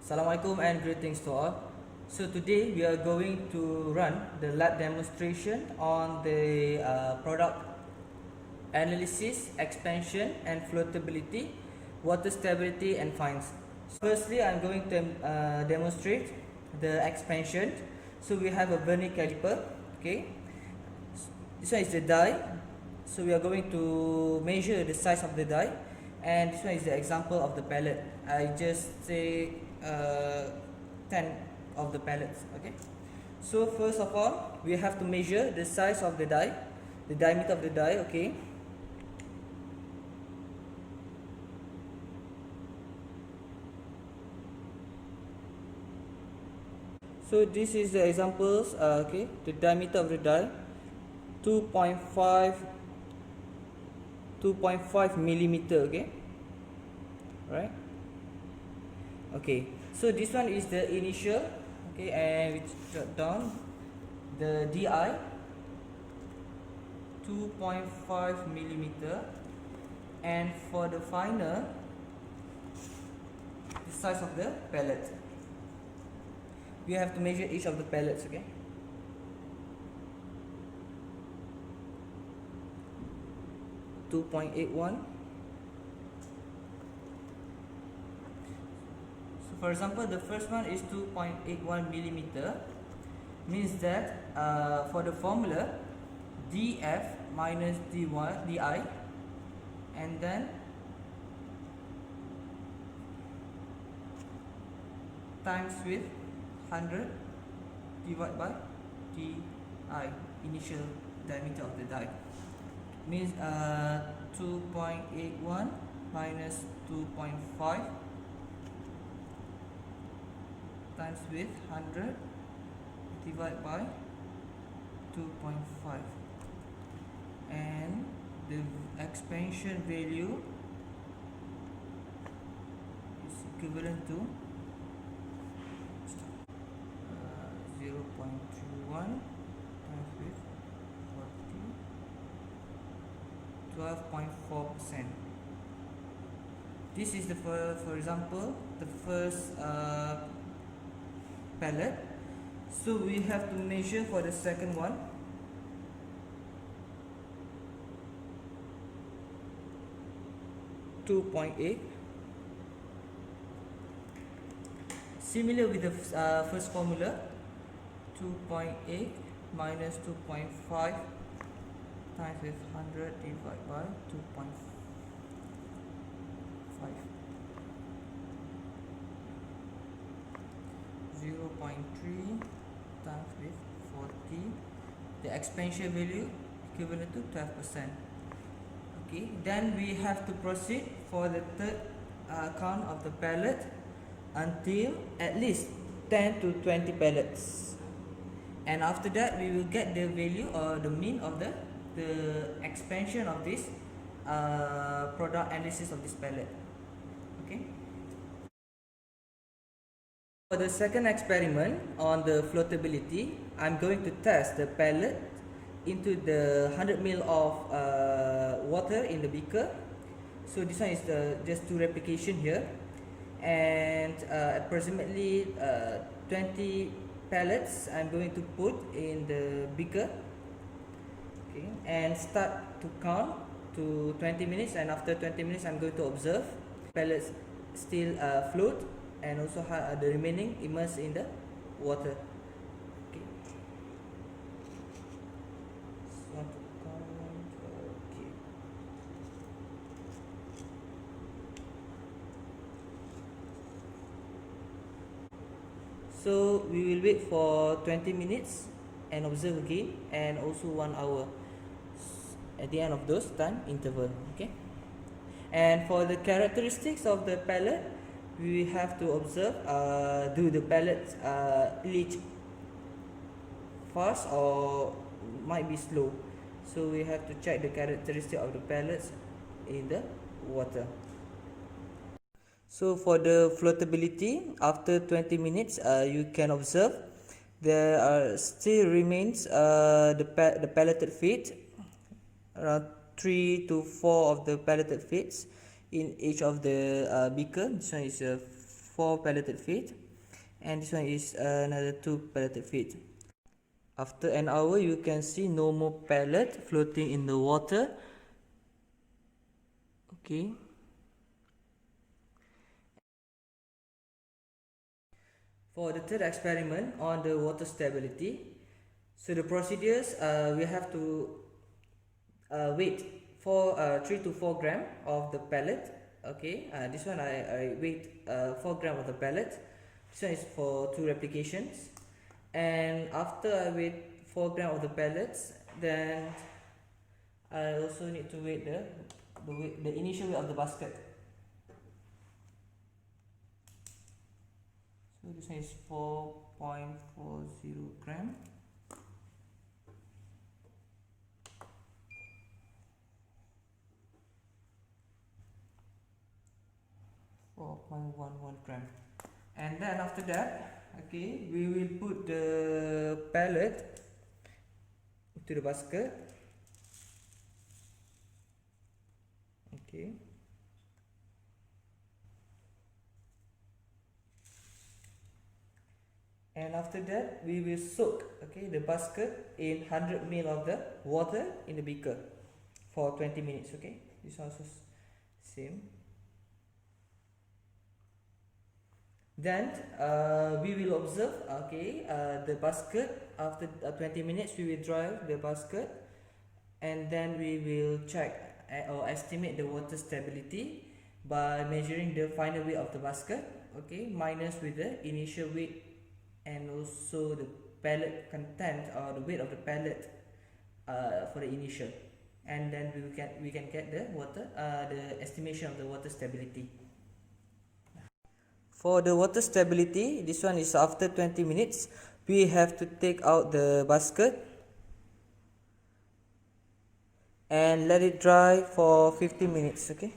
Assalamualaikum and greetings to all. So today we are going to run the lab demonstration on the product analysis, expansion and floatability, water stability and fines. Firstly, I'm going to demonstrate the expansion. So we have a vernier caliper, okay. This one is the die. So we are going to measure the size of the die, and this one is the example of the pallet. I just say 10 of the pallets, okay. So first of all, we have to measure the size of the die, the diameter of the die, okay. So this is the examples, okay. The diameter of the die 2.5 millimeter, okay, right. Okay, so this one is the initial, okay, and we jot down the DI 2.5 millimeter, and for the final, the size of the pellet. We have to measure each of the pellets, okay. .81. So for example, the first one is 2.81 millimeter, means that for the formula df minus di, and then times with 100 divided by di, initial diameter of the die, means 2.81 minus 2.5 times with 100 divided by 2.5, and the expansion value is equivalent to 0.21 times with 12.4%. This is the for example the first pallet. So we have to measure for the second one. .8. Similar with the first formula, 2.8 minus 2.5 times with 100 divided by 2.5, 0.3 times with 40. The expansion value equivalent to 12%. Okay, then we have to proceed for the third count of the pallet until at least 10 to 20 pallets, and after that we will get the value or the mean of the expansion of this product analysis of this pallet. Okay, for the second experiment on the floatability, I'm going to test the pallet into the 100 ml of water in the beaker. So this one is just 2 replication here, and approximately 20 pellets I'm going to put in the beaker, okay, and start to count to 20 minutes, and after 20 minutes I'm going to observe pellets still float, and also the remaining immersed in the water. Okay. So we will wait for 20 minutes and observe again, and also 1 hour at the end of those time interval, okay. And for the characteristics of the pellet, we have to observe, do the pellets leach fast or might be slow. So we have to check the characteristic of the pellets in the water. So for the floatability, after 20 minutes, you can observe there are still remains the pelleted feed, around 3 to 4 of the pelleted feeds in each of the beaker. This one is 4 pelleted feed, and this one is another 2 pelleted feed. After an hour, you can see no more pellet floating in the water. Okay. For the third experiment on the water stability, so the procedures, we have to weight for 3 to 4 gram of the pellet. Okay, this one I weight 4 gram of the pellet. This one is for 2 replications, and after I weight 4 gram of the pellets, then I also need to weight the initial weight of the basket. So this one is 4.40 gram. gram. And then after that, okay, we will put the pellet into the basket. Okay. And after that, we will soak, okay, the basket in 100 ml of the water in the beaker for 20 minutes. Okay, this also same. Then we will observe, okay, the basket. After 20 minutes, we will dry the basket, and then we will check or estimate the water stability by measuring the final weight of the basket, okay, minus with the initial weight and also the pellet content or the weight of the pellet for the initial, and then we can get the water the estimation of the water stability. For the water stability, this one is after 20 minutes. We have to take out the basket and let it dry for 15 minutes. Okay.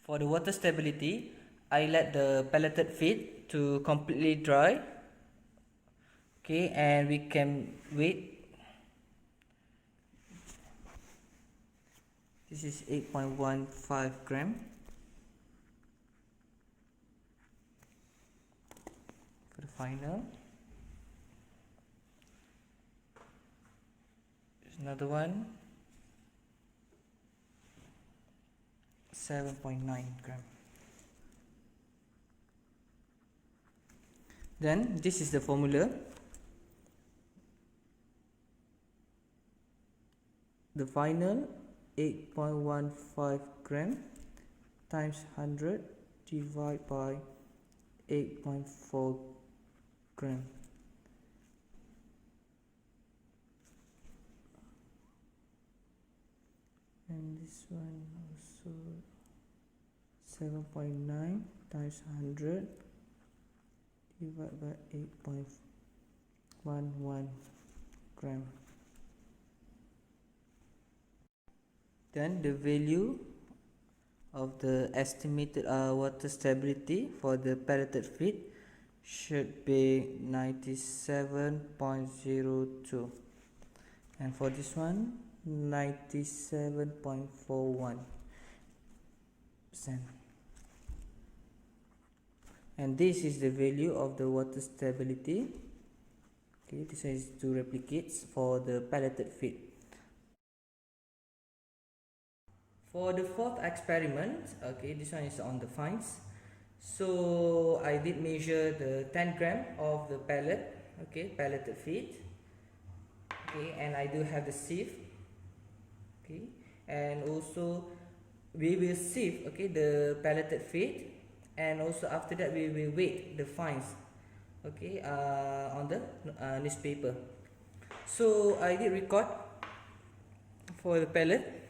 For the water stability, I let the pelleted feed to completely dry. Okay, and we can wait. This is 8.15 gram. For the final. There's another one. 7.9 gram. Then this is the formula. The final 8.15 gram times 100 divided by 8.4 gram. And this one also 7.9 times 100 divided by 8.11 gram. Then the value of the estimated water stability for the pelleted feed should be 97.02, and for this one 97.41%. And this is the value of the water stability. Okay, this is 2 replicates for the pelleted feed. For the fourth experiment, okay, this one is on the fines. So I did measure the 10 gram of the pellet, okay, pelleted feed. Okay, and I do have the sieve. Okay, and also we will sieve, okay, the pelleted feed, and also after that we will weight the fines, okay, on the newspaper. So I did record for the pellet.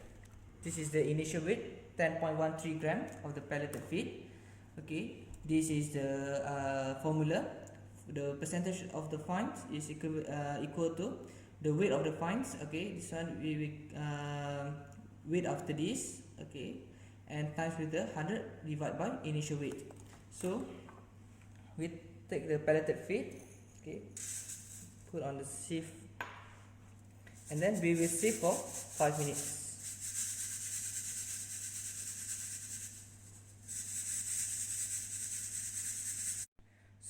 This is the initial weight, 10.13 gram of the pelleted feed. Okay, this is the formula. The percentage of the fines is equal to the weight of the fines. Okay, this one we will weight after this. Okay, and times with the 100 divided by initial weight. So we take the pelleted feed. Okay, put on the sieve, and then we will sieve for 5 minutes.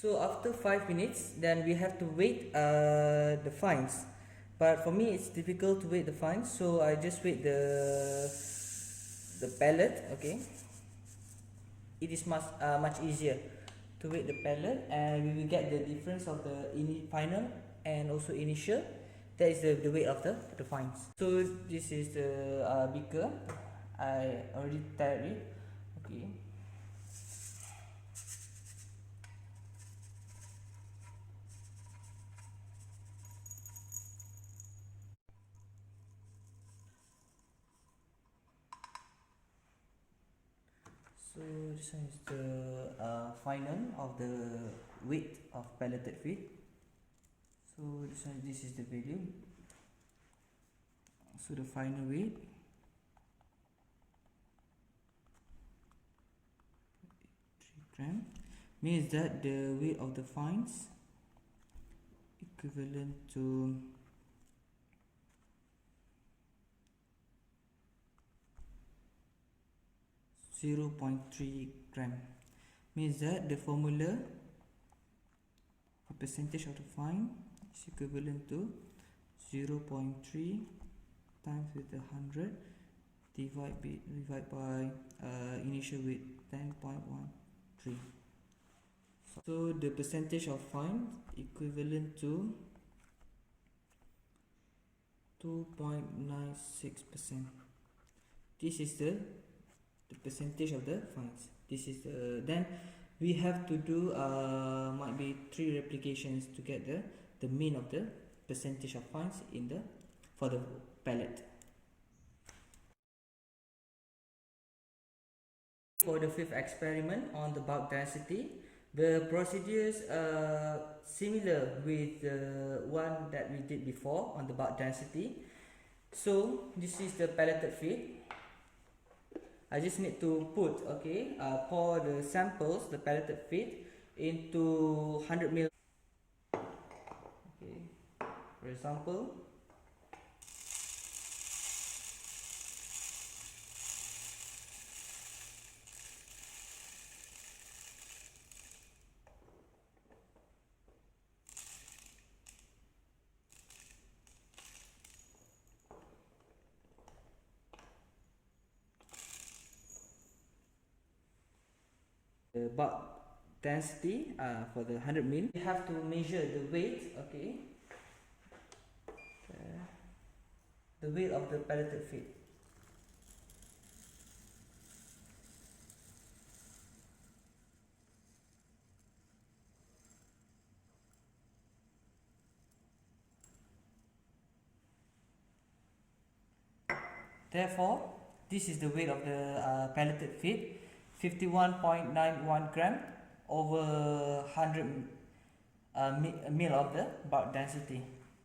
So after 5 minutes, then we have to wait the fines. But for me, it's difficult to wait the fines, so I just wait the pellet. Okay, it is much easier to wait the pellet, and we will get the difference of the final and also initial. That is the weight of the fines. So this is the beaker. I already tied it. Okay. So this one is the final of the weight of pelleted feed. So this is the value. So the final weight, 3 gram, means that the weight of the fines equivalent to 0.3 gram, means that the formula for percentage of the fine is equivalent to 0.3 times with the 100 divide by initial weight 10.13. So the percentage of fine equivalent to 2.96%. This is the percentage of the fines. This is the, then we have to do might be 3 replications to get the mean of the percentage of fines in the for the pellet. For the 5th experiment on the bulk density, the procedures are similar with the one that we did before on the bulk density. So this is the pelleted feed. I just need to put, pour the samples, the pelleted feed, into 100 ml. Okay, for example, the bulk density for the 100 ml. We have to measure the weight, the weight of the pelleted feed. Therefore, this is the weight of the pelleted feed, 51.91 gram over 100 mil of the bulk density.